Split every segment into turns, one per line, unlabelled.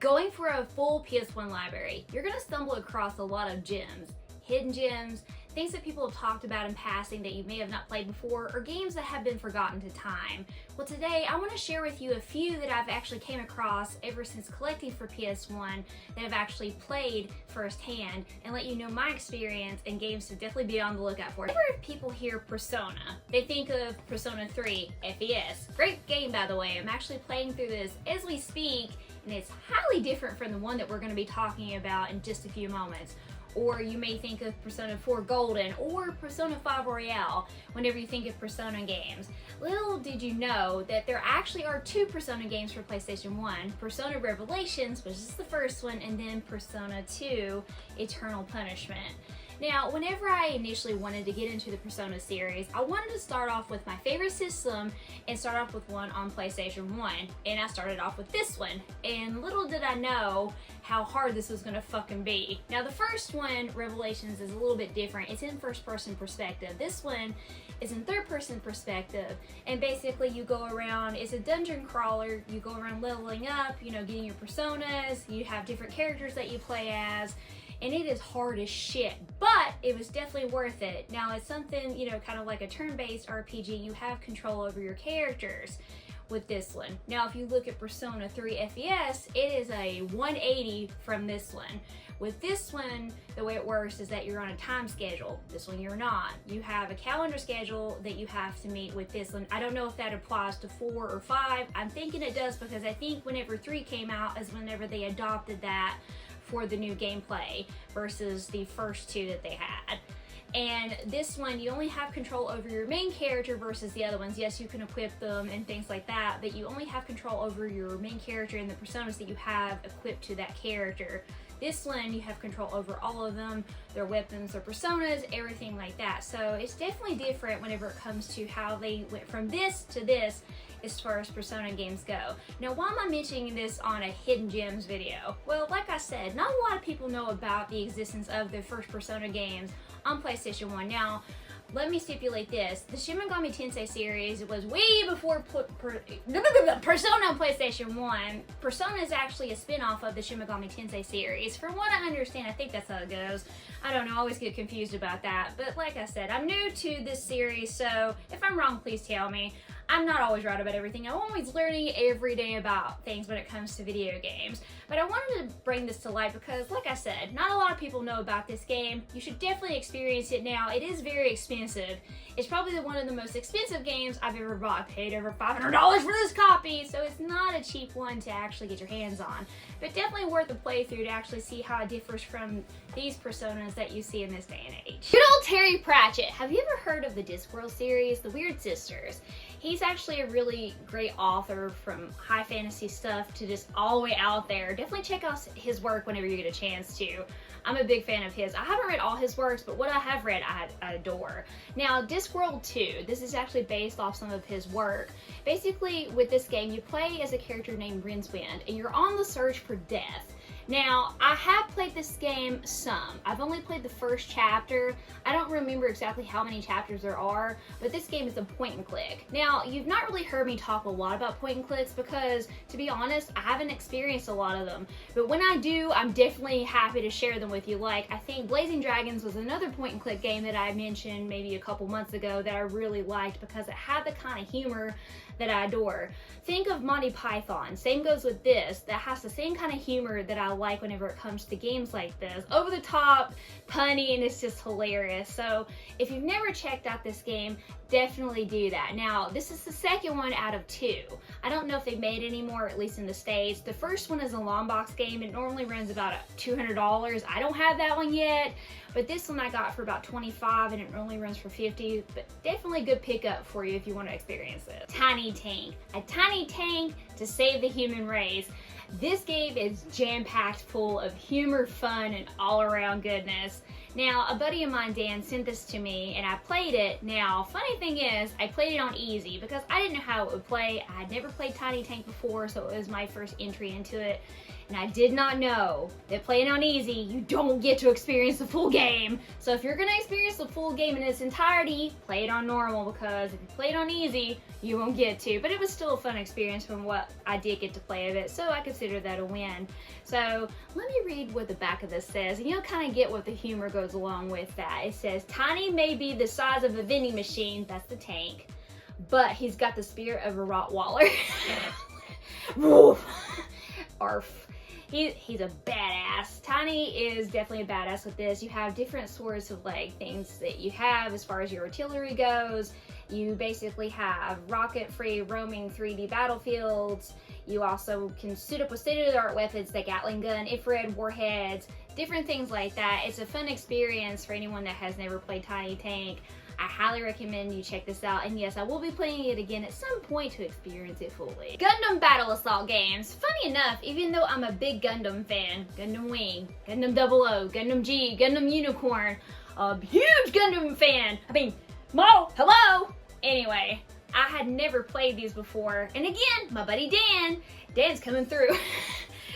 Going for a full PS1 library, you're going to stumble across a lot of gems, hidden gems, things that people have talked about in passing that you may have not played before, or games that have been forgotten to time. Well, today I want to share with you a few that I've actually came across ever since collecting for PS1 that I've actually played firsthand and let you know my experience and games to definitely be on the lookout for. Whenever people hear Persona, they think of Persona 3 FES. Great game, by the way. I'm actually playing through this as we speak, and it's highly different from the one that we're going to be talking about in just a few moments. Or you may think of Persona 4 Golden or Persona 5 Royale whenever you think of Persona games. Little did you know that there actually are two Persona games for PlayStation 1. Persona Revelations, which is the first one, and then Persona 2 Eternal Punishment. Now, whenever I initially wanted to get into the Persona series, I wanted to start off with my favorite system and start off with one on PlayStation 1. And I started off with this one. And little did I know how hard this was gonna fucking be. Now, the first one, Revelations, is a little bit different. It's in first-person perspective. This one is in third-person perspective. And basically, you go around, it's a dungeon crawler, you go around leveling up, you know, getting your personas, you have different characters that you play as, and it is hard as shit, but it was definitely worth it. Now, it's something, you know, kind of like a turn-based RPG. You have control over your characters with this one. Now, if you look at Persona 3 FES, it is a 180 from this one. With this one, the way it works is that you're on a time schedule. This one you're not. You have a calendar schedule that you have to meet with this one. I don't know if that applies to 4 or 5. I'm thinking it does because I think whenever 3 came out is whenever they adopted that for the new gameplay versus the first two that they had. And this one, you only have control over your main character versus the other ones. Yes, you can equip them and things like that, but you only have control over your main character and the personas that you have equipped to that character. This one, you have control over all of them, their weapons, their personas, everything like that. So it's definitely different whenever it comes to how they went from this to this as far as Persona games go. Now, why am I mentioning this on a Hidden Gems video? Well, like I said, not a lot of people know about the existence of the first Persona games on PlayStation 1. Now, let me stipulate this. The Shin Megami Tensei series was way before Persona on PlayStation 1. Persona is actually a spin-off of the Shin Megami Tensei series. From what I understand, I think that's how it goes. I don't know, I always get confused about that. But like I said, I'm new to this series, so if I'm wrong, please tell me. I'm not always right about everything. I'm always learning every day about things when it comes to video games. But I wanted to bring this to light because, like I said, not a lot of people know about this game. You should definitely experience it now. It is very expensive. It's probably one of the most expensive games I've ever bought. I paid over $500 for this copy, so it's not a cheap one to actually get your hands on. But definitely worth a playthrough to actually see how it differs from these personas that you see in this day and age. Good old Terry Pratchett. Have you ever heard of the Discworld series, The Weird Sisters? He's actually a really great author, from high fantasy stuff to just all the way out there. Definitely check out his work whenever you get a chance to. I'm a big fan of his. I haven't read all his works, but what I have read, I adore. Now, Discworld 2, this is actually based off some of his work. Basically, with this game, you play as a character named Rincewind, and you're on the search for death. Now, I have played this game some. I've only played the first chapter. I don't remember exactly how many chapters there are, but this game is a point and click. Now, you've not really heard me talk a lot about point and clicks because, to be honest, I haven't experienced a lot of them. But when I do, I'm definitely happy to share them with you. Like, I think Blazing Dragons was another point and click game that I mentioned maybe a couple months ago that I really liked because it had the kind of humor that I adore. Think of Monty Python. Same goes with this. That has the same kind of humor that I like whenever it comes to games like this. Over the top, punny, and it's just hilarious. So if you've never checked out this game, definitely do that. Now, this is the second one out of 2. I don't know if they've made any more, at least in the States. The first one is a long box game. It normally runs about $200. I don't have that one yet, but this one I got for about $25 and it only runs for $50, but definitely a good pickup for you if you want to experience it. Tiny Tank. A tiny tank to save the human race. This game is jam-packed full of humor, fun, and all-around goodness. Now, a buddy of mine, Dan, sent this to me, and I played it. Now, funny thing is, I played it on easy because I didn't know how it would play. I had never played Tiny Tank before, so it was my first entry into it. and I did not know that playing on easy, you don't get to experience the full game. So if you're gonna experience the full game in its entirety, play it on normal, because if you play it on easy, you won't get to. But it was still a fun experience from what I did get to play of it, so I consider that a win. So let me read what the back of this says, and you'll kind of get what the humor goes along with that. It says, Tiny may be the size of a vending machine, that's the tank, but he's got the spirit of a Rottweiler. Woof. Arf. He's a badass. Tiny is definitely a badass with this. You have different sorts of like things that you have as far as your artillery goes. You basically have rocket-free roaming 3D battlefields. You also can suit up with state-of-the-art weapons like Gatling gun, infrared warheads, different things like that. It's a fun experience for anyone that has never played Tiny Tank. I highly recommend you check this out, and yes, I will be playing it again at some point to experience it fully. Gundam Battle Assault games. Funny enough, even though I'm a big Gundam fan, Gundam Wing, Gundam 00, Gundam G, Gundam Unicorn, a huge Gundam fan. I mean, Mo, hello! Anyway, I had never played these before, and again, my buddy Dan's coming through,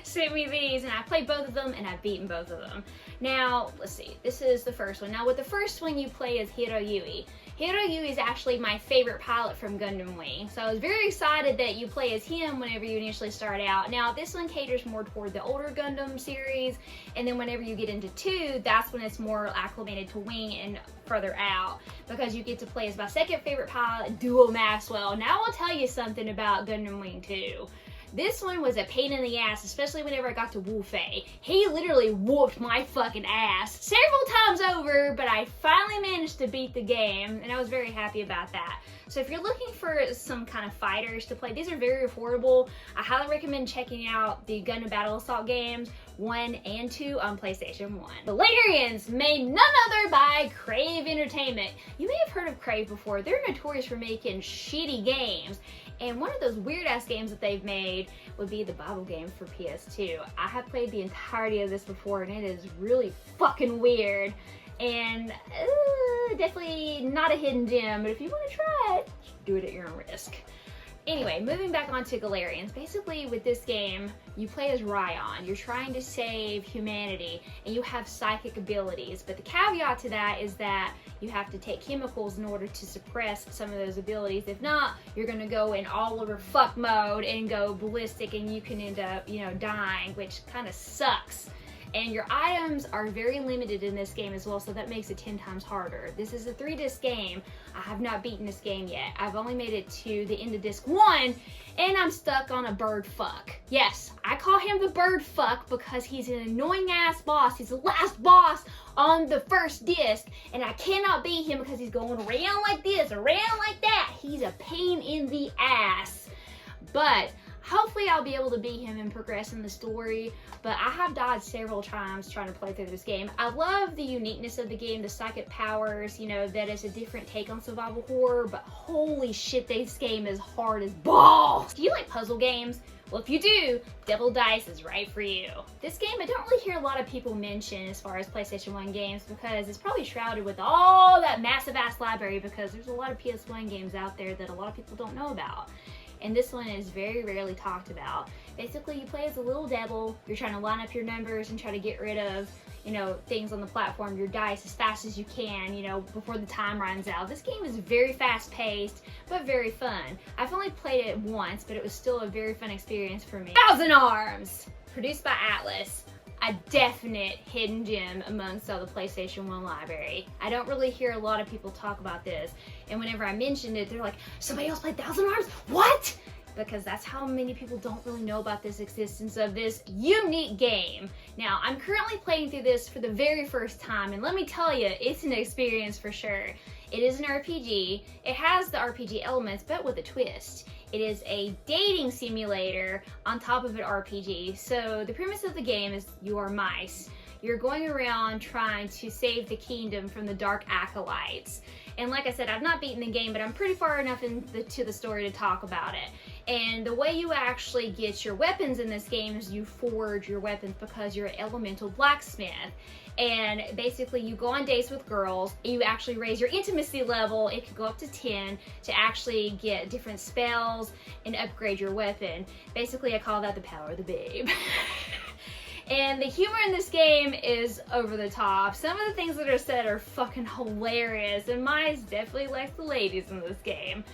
sent me these, and I played both of them, and I've beaten both of them. Now, let's see, this is the first one. Now, with the first one, you play as Hiroyui. Hiroyui is actually my favorite pilot from Gundam Wing, so I was very excited that you play as him whenever you initially start out. Now, this one caters more toward the older Gundam series, and then whenever you get into 2, that's when it's more acclimated to Wing and further out, because you get to play as my second favorite pilot, Duo Maxwell. Now, I'll tell you something about Gundam Wing 2. This one was a pain in the ass, especially whenever I got to Wu Fei. He literally whooped my fucking ass several times over, but I finally managed to beat the game, and I was very happy about that. So if you're looking for some kind of fighters to play, these are very affordable. I highly recommend checking out the Gundam Battle Assault games 1 and 2 on PlayStation 1. The Latarians, made none other by Crave Entertainment. You may have heard of Crave before. They're notorious for making shitty games. And one of those weird-ass games that they've made would be the Bible game for PS2. I have played the entirety of this before, and it is really fucking weird. And definitely not a hidden gem, but if you want to try it, do it at your own risk. Anyway, moving back on to Galarians. Basically, with this game, you play as Ryan. You're trying to save humanity, and you have psychic abilities. But the caveat to that is that you have to take chemicals in order to suppress some of those abilities. If not, you're gonna go in all over fuck mode and go ballistic, and you can end up, dying, which kind of sucks. And your items are very limited in this game as well, so that makes it 10 times harder. This is a 3-disc game. I have not beaten this game yet. I've only made it to the end of disc 1, and I'm stuck on a bird fuck. Yes, I call him the bird fuck because he's an annoying ass boss. He's the last boss on the first disc, and I cannot beat him because he's going around like this, around like that. He's a pain in the ass. But hopefully I'll be able to beat him and progress in the story, but I have died several times trying to play through this game. I love the uniqueness of the game, the psychic powers, that is a different take on survival horror, but holy shit, this game is hard as balls. Do you like puzzle games? Well, if you do, Devil Dice is right for you. This game, I don't really hear a lot of people mention as far as PlayStation 1 games because it's probably shrouded with all that massive ass library, because there's a lot of PS1 games out there that a lot of people don't know about. And this one is very rarely talked about. Basically, you play as a little devil. You're trying to line up your numbers and try to get rid of, things on the platform, your dice, as fast as you can, before the time runs out. This game is very fast-paced, but very fun. I've only played it once, but it was still a very fun experience for me. Thousand Arms! Produced by Atlas. A definite hidden gem amongst all the PlayStation 1 library. I don't really hear a lot of people talk about this, and whenever I mentioned it, they're like, somebody else played Thousand Arms? What? Because that's how many people don't really know about this existence of this unique game. Now, I'm currently playing through this for the very first time, and let me tell you, it's an experience for sure. It is an RPG. It has the RPG elements, but with a twist. It is a dating simulator on top of an RPG. So the premise of the game is you are mice. You're going around trying to save the kingdom from the dark acolytes. And like I said, I've not beaten the game, but I'm pretty far enough into the story to talk about it. And the way you actually get your weapons in this game is you forge your weapons because you're an elemental blacksmith. And basically you go on dates with girls, and you actually raise your intimacy level, it could go up to 10, to actually get different spells and upgrade your weapon. Basically I call that the power of the babe. And the humor in this game is over the top. Some of the things that are said are fucking hilarious, and mine definitely likes the ladies in this game.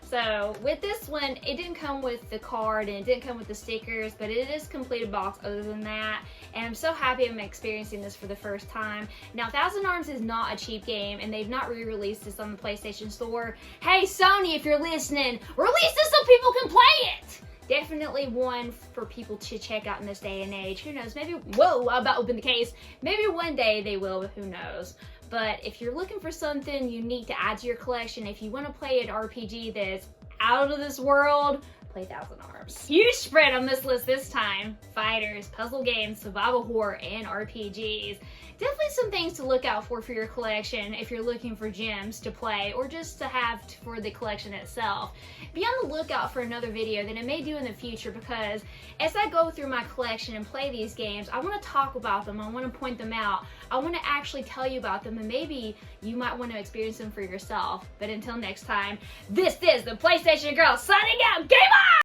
So with this one, it didn't come with the card and it didn't come with the stickers, but it is completed box other than that. And I'm so happy I'm experiencing this for the first time. Now, Thousand Arms is not a cheap game, and they've not re-released this on the PlayStation Store. Hey Sony, if you're listening, release this so people can play it! Definitely one for people to check out in this day and age. Who knows, maybe, whoa, I'm about to open the case. Maybe one day they will, but who knows. But if you're looking for something unique to add to your collection, if you want to play an RPG that's out of this world, play Thousand Arms. Huge spread on this list this time. Fighters, puzzle games, survival horror, and RPGs. Definitely some things to look out for your collection if you're looking for gems to play or just to have for the collection itself. Be on the lookout for another video that I may do in the future, because as I go through my collection and play these games, I want to talk about them, I want to point them out, I want to actually tell you about them, and maybe you might want to experience them for yourself. But until next time, this is the PlayStation Girl signing out. Game on!